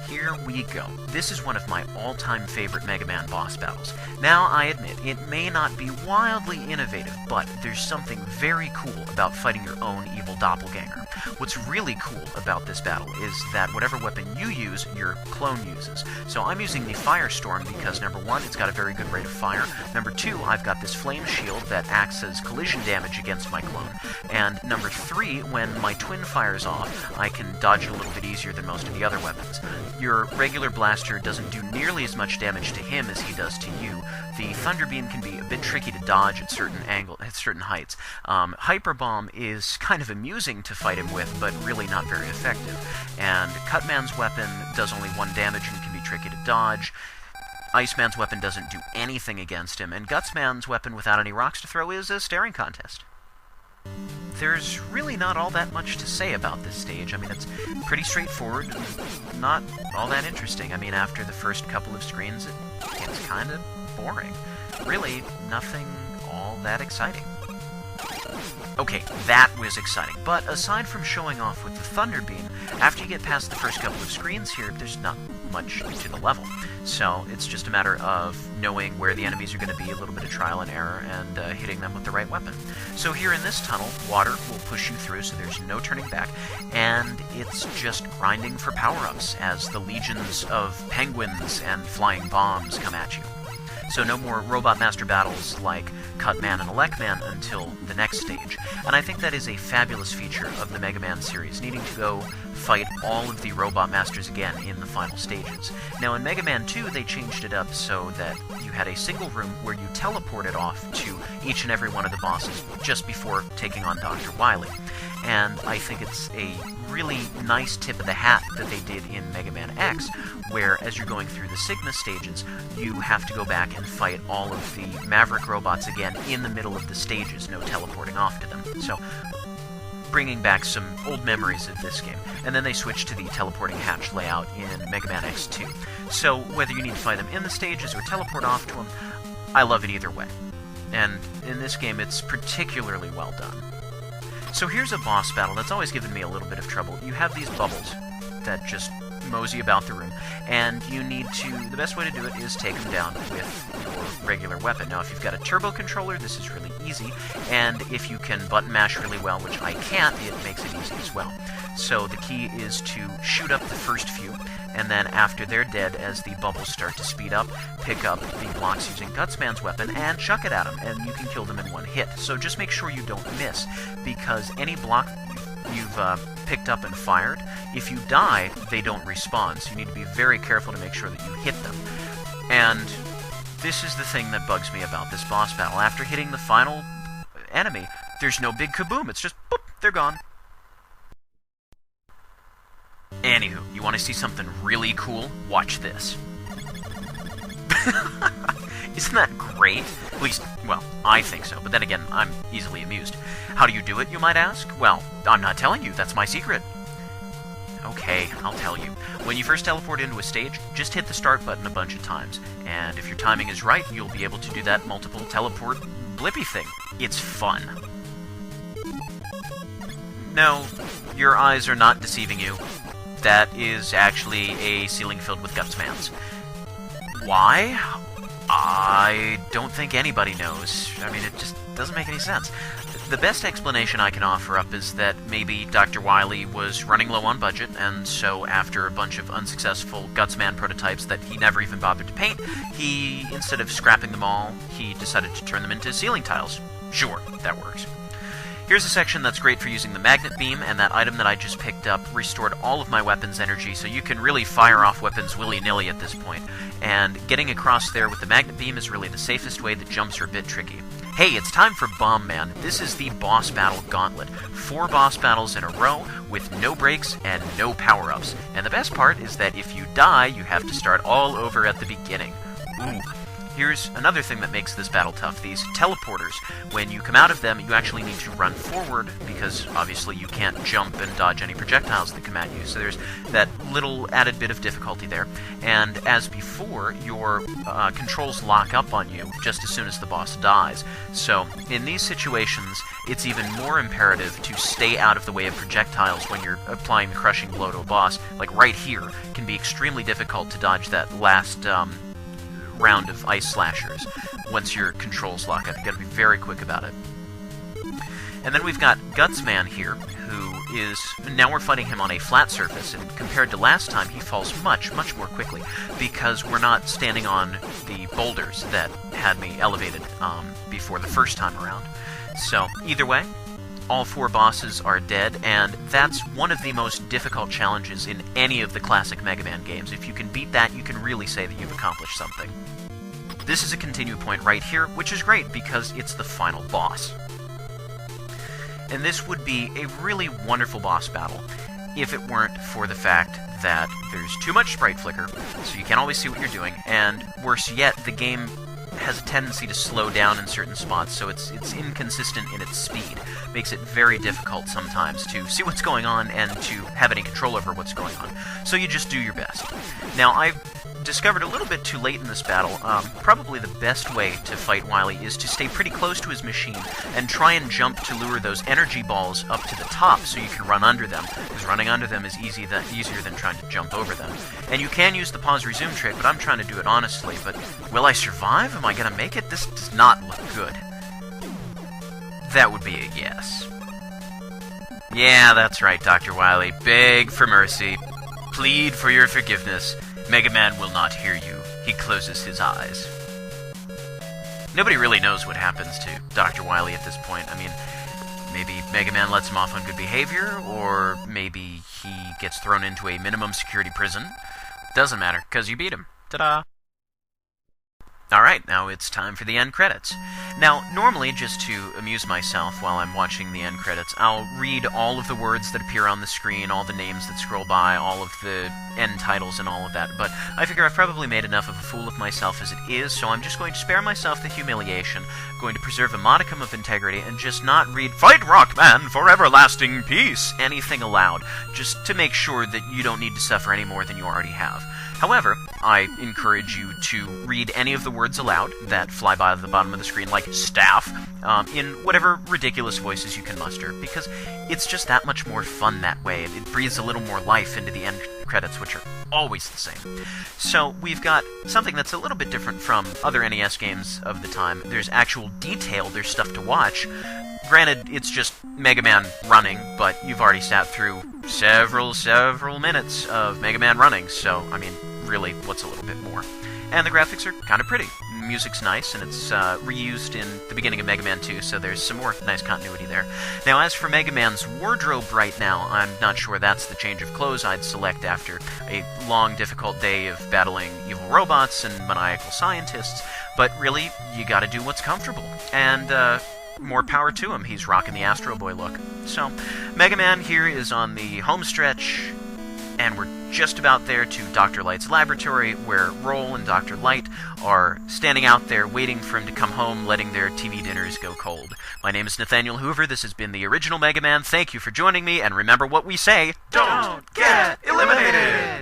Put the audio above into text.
here we go. This is one of my all-time favorite Mega Man boss battles. Now, I admit, it may not be wildly innovative, but there's something very cool about fighting your own evil doppelganger. What's really cool about this battle is that whatever weapon you use, your clone uses. So I'm using the Firestorm because, number one, it's got a very good rate of fire. Number two, I've got this flame shield that acts as collision damage against my clone. And number three, when my twin fires off, I can dodge it a little bit easier than most of the other weapons. Your regular blaster doesn't do nearly as much damage to him as he does to you. The Thunder Beam can be a bit tricky to dodge at certain heights. Hyper Bomb is kind of amusing to fight him with, but really not very effective. And Cutman's weapon does only 1 damage and can be tricky to dodge. Iceman's weapon doesn't do anything against him, and Gutsman's weapon without any rocks to throw is a staring contest. There's really not all that much to say about this stage. I mean, it's pretty straightforward, not all that interesting. I mean, after the first couple of screens, it gets kind of boring. Really, nothing all that exciting. Okay, that was exciting, but aside from showing off with the Thunder Beam, after you get past the first couple of screens here, there's not much to the level. So it's just a matter of knowing where the enemies are going to be, a little bit of trial and error, and hitting them with the right weapon. So here in this tunnel, water will push you through, so there's no turning back, and it's just grinding for power-ups as the legions of penguins and flying bombs come at you. So no more Robot Master battles like Cutman and Elecman until the next stage. And I think that is a fabulous feature of the Mega Man series, needing to go fight all of the Robot Masters again in the final stages. Now in Mega Man 2 they changed it up so that you had a single room where you teleported off to each and every one of the bosses just before taking on Dr. Wily. And I think it's a really nice tip of the hat that they did in Mega Man X, where as you're going through the Sigma stages, you have to go back and fight all of the Maverick robots again in the middle of the stages, no teleporting off to them. So, bringing back some old memories of this game. And then they switched to the teleporting hatch layout in Mega Man X2. So, whether you need to fight them in the stages or teleport off to them, I love it either way. And in this game, it's particularly well done. So here's a boss battle that's always given me a little bit of trouble. You have these bubbles that just mosey about the room, and you need to, the best way to do it is take them down with your regular weapon. Now if you've got a turbo controller, this is really easy, and if you can button mash really well, which I can't, it makes it easy as well. So the key is to shoot up the first few, and then after they're dead, as the bubbles start to speed up, pick up the blocks using Gutsman's weapon and chuck it at them, and you can kill them in one hit. So just make sure you don't miss, because any block you've picked up and fired, if you die, they don't respawn, so you need to be very careful to make sure that you hit them. And this is the thing that bugs me about this boss battle. After hitting the final enemy, there's no big kaboom, it's just, boop, they're gone. Anywho, you want to see something really cool? Watch this. Isn't that great? At least, well, I think so, but then again, I'm easily amused. How do you do it, you might ask? Well, I'm not telling you, that's my secret. Okay, I'll tell you. When you first teleport into a stage, just hit the start button a bunch of times, and if your timing is right, you'll be able to do that multiple teleport blippy thing. It's fun. No, your eyes are not deceiving you. That is actually a ceiling filled with Gutsmans. Why? I don't think anybody knows. I mean, it just doesn't make any sense. The best explanation I can offer up is that maybe Dr. Wily was running low on budget, and so after a bunch of unsuccessful Gutsman prototypes that he never even bothered to paint, he, instead of scrapping them all, he decided to turn them into ceiling tiles. Sure, that works. Here's a section that's great for using the magnet beam, and that item that I just picked up restored all of my weapons energy, so you can really fire off weapons willy-nilly at this point. And getting across there with the magnet beam is really the safest way. The jumps are a bit tricky. Hey, it's time for Bomb Man. This is the boss battle gauntlet. 4 boss battles in a row with no breaks and no power-ups. And the best part is that if you die, you have to start all over at the beginning. Ooh. here's another thing that makes this battle tough. These teleporters, when you come out of them, you actually need to run forward, because obviously you can't jump and dodge any projectiles that come at you. So there's that little added bit of difficulty there. And as before, your controls lock up on you just as soon as the boss dies. So in these situations, it's even more imperative to stay out of the way of projectiles when you're applying the crushing blow to a boss. Like right here, can be extremely difficult to dodge that last round of ice slashers once your controls lock up. You gotta be very quick about it. And then we've got Gutsman here, who is... Now we're fighting him on a flat surface, and compared to last time, he falls much, much more quickly, because we're not standing on the boulders that had me elevated before the first time around. So, either way, all 4 bosses are dead, and that's one of the most difficult challenges in any of the classic Mega Man games. If you can beat that, you can really say that you've accomplished something. This is a continue point right here, which is great because it's the final boss. And this would be a really wonderful boss battle if it weren't for the fact that there's too much sprite flicker, so you can't always see what you're doing, and worse yet, the game has a tendency to slow down in certain spots, so it's inconsistent in its speed. Makes it very difficult sometimes to see what's going on and to have any control over what's going on. So you just do your best. Now, I've discovered a little bit too late in this battle, probably the best way to fight Wily is to stay pretty close to his machine and try and jump to lure those energy balls up to the top so you can run under them, because running under them is easier than trying to jump over them. And you can use the pause resume trick, but I'm trying to do it honestly. But will I survive? Am I going to make it? This does not look good. That would be a yes. Yeah, that's right, Dr. Wily. Beg for mercy. Plead for your forgiveness. Mega Man will not hear you. He closes his eyes. Nobody really knows what happens to Dr. Wily at this point. I mean, maybe Mega Man lets him off on good behavior, or maybe he gets thrown into a minimum security prison. Doesn't matter, because you beat him. Ta-da! Alright, now it's time for the end credits. Now, normally, just to amuse myself while I'm watching the end credits, I'll read all of the words that appear on the screen, all the names that scroll by, all of the end titles and all of that, but I figure I've probably made enough of a fool of myself as it is, so I'm just going to spare myself the humiliation, going to preserve a modicum of integrity, and just not read "Fight Rockman for everlasting peace" anything aloud, just to make sure that you don't need to suffer any more than you already have. However, I encourage you to read any of the words aloud that fly by the bottom of the screen, like staff, in whatever ridiculous voices you can muster, because it's just that much more fun that way. It breathes a little more life into the end credits, which are always the same. So we've got something that's a little bit different from other NES games of the time. There's actual detail, there's stuff to watch. Granted, it's just Mega Man running, but you've already sat through several minutes of Mega Man running, so, I mean, really, what's a little bit more? And the graphics are kind of pretty. Music's nice, and it's reused in the beginning of Mega Man 2, so there's some more nice continuity there. Now, as for Mega Man's wardrobe right now, I'm not sure that's the change of clothes I'd select after a long, difficult day of battling evil robots and maniacal scientists, but really, you gotta do what's comfortable. And, more power to him. He's rocking the Astro Boy look. So, Mega Man here is on the home stretch, and we're just about there to Dr. Light's laboratory, where Roll and Dr. Light are standing out there waiting for him to come home, letting their TV dinners go cold. My name is Nathaniel Hoover. This has been the original Mega Man. Thank you for joining me, and remember what we say: don't get eliminated!